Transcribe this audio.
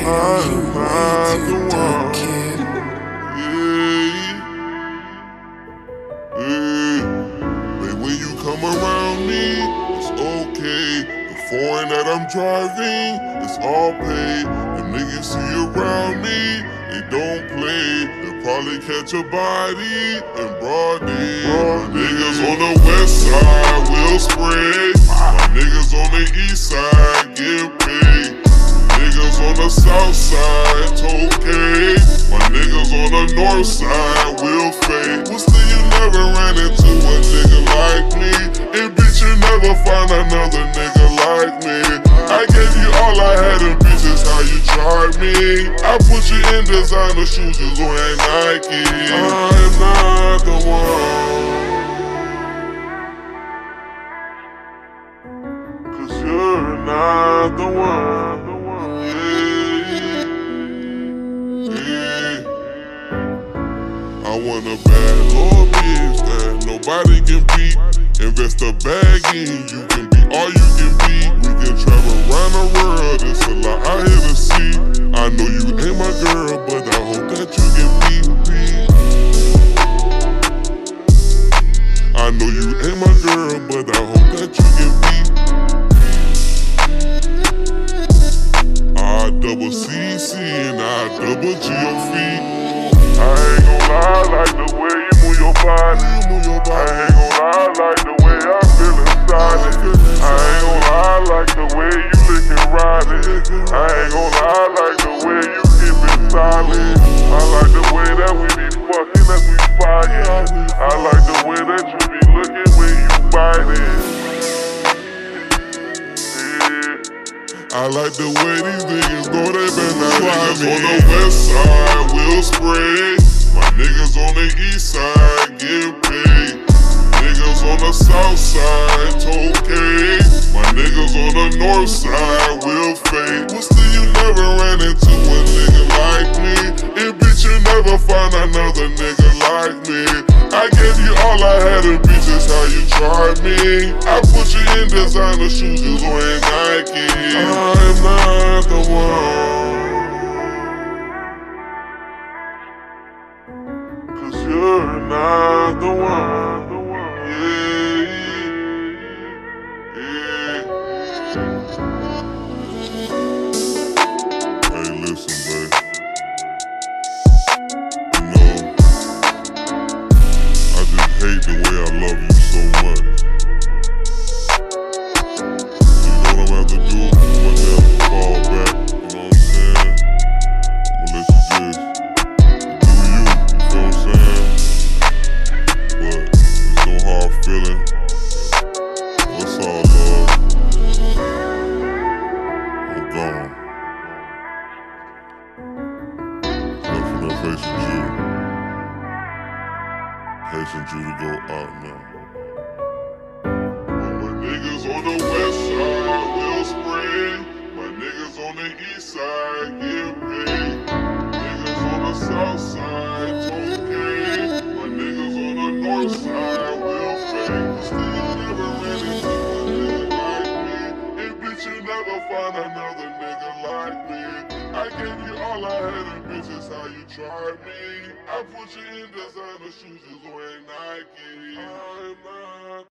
I'm not the one. But when you come around me, it's okay. The foreign that I'm driving, it's all paid. The niggas see around me, they don't play. They'll probably catch a body in broad day. My niggas on the west side will spread. My niggas on the east side get paid. Niggas on the south side, it's okay. My niggas on the north side will fade. But still you never ran into a nigga like me. And bitch, you never find another nigga like me. I gave you all I had and bitch, is how you tried me. I put you in designer shoes, you wearing Nike. I'm not the one. 'Cause you're not the one. I want a bad little bitch that nobody can beat. Invest a bag in, you can be all you can be. We can travel around the world, it's a lot out here to see. I know you ain't my girl, but I hope that you can be me. I know you ain't my girl, but I hope that you can be. I double CC and I double G your feet. I ain't gon' lie, like the way you move your body. I ain't gon' lie, like the way I feel inside it. I ain't gon' lie, like the way you lickin' riding. I ain't gon' lie, like the way you keep it solid. I like the way that we be fucking as we fighting. I like the way that you be looking when you biting. I like the way these niggas know they been out. Niggas on the west side will spread. My niggas on the east side get paid. Niggas on the south side, it's okay. My niggas on the north side will fade. But still you never ran into a nigga like me. And bitch, you never find another nigga like me. I gave you all I had and bitch, that's how you tried me. I put you in designer shoes, you wearing Nike. I'm not the one. 'Cause you're not the one. Hey, listen, babe. I just hate the way I love you so much. You know what I'm gonna have to do? I'm gonna have to fall back. You know what I'm saying? I'm gonna let you just do you. You feel what I'm saying? But it's so hard feeling. What's all love? I'm gone. Definitely facing you. Hating you to go out now. My niggas on the west side will spread. My niggas on the east side get paid. Niggas on the south side, it's okay. My niggas on the north side will fade. Still you never ran into a nigga like me. And bitch, you never find another nigga like me. I gave you all I had and bitch, is how you tried me. I put you in designer shoes, you wearing Nike. I'm not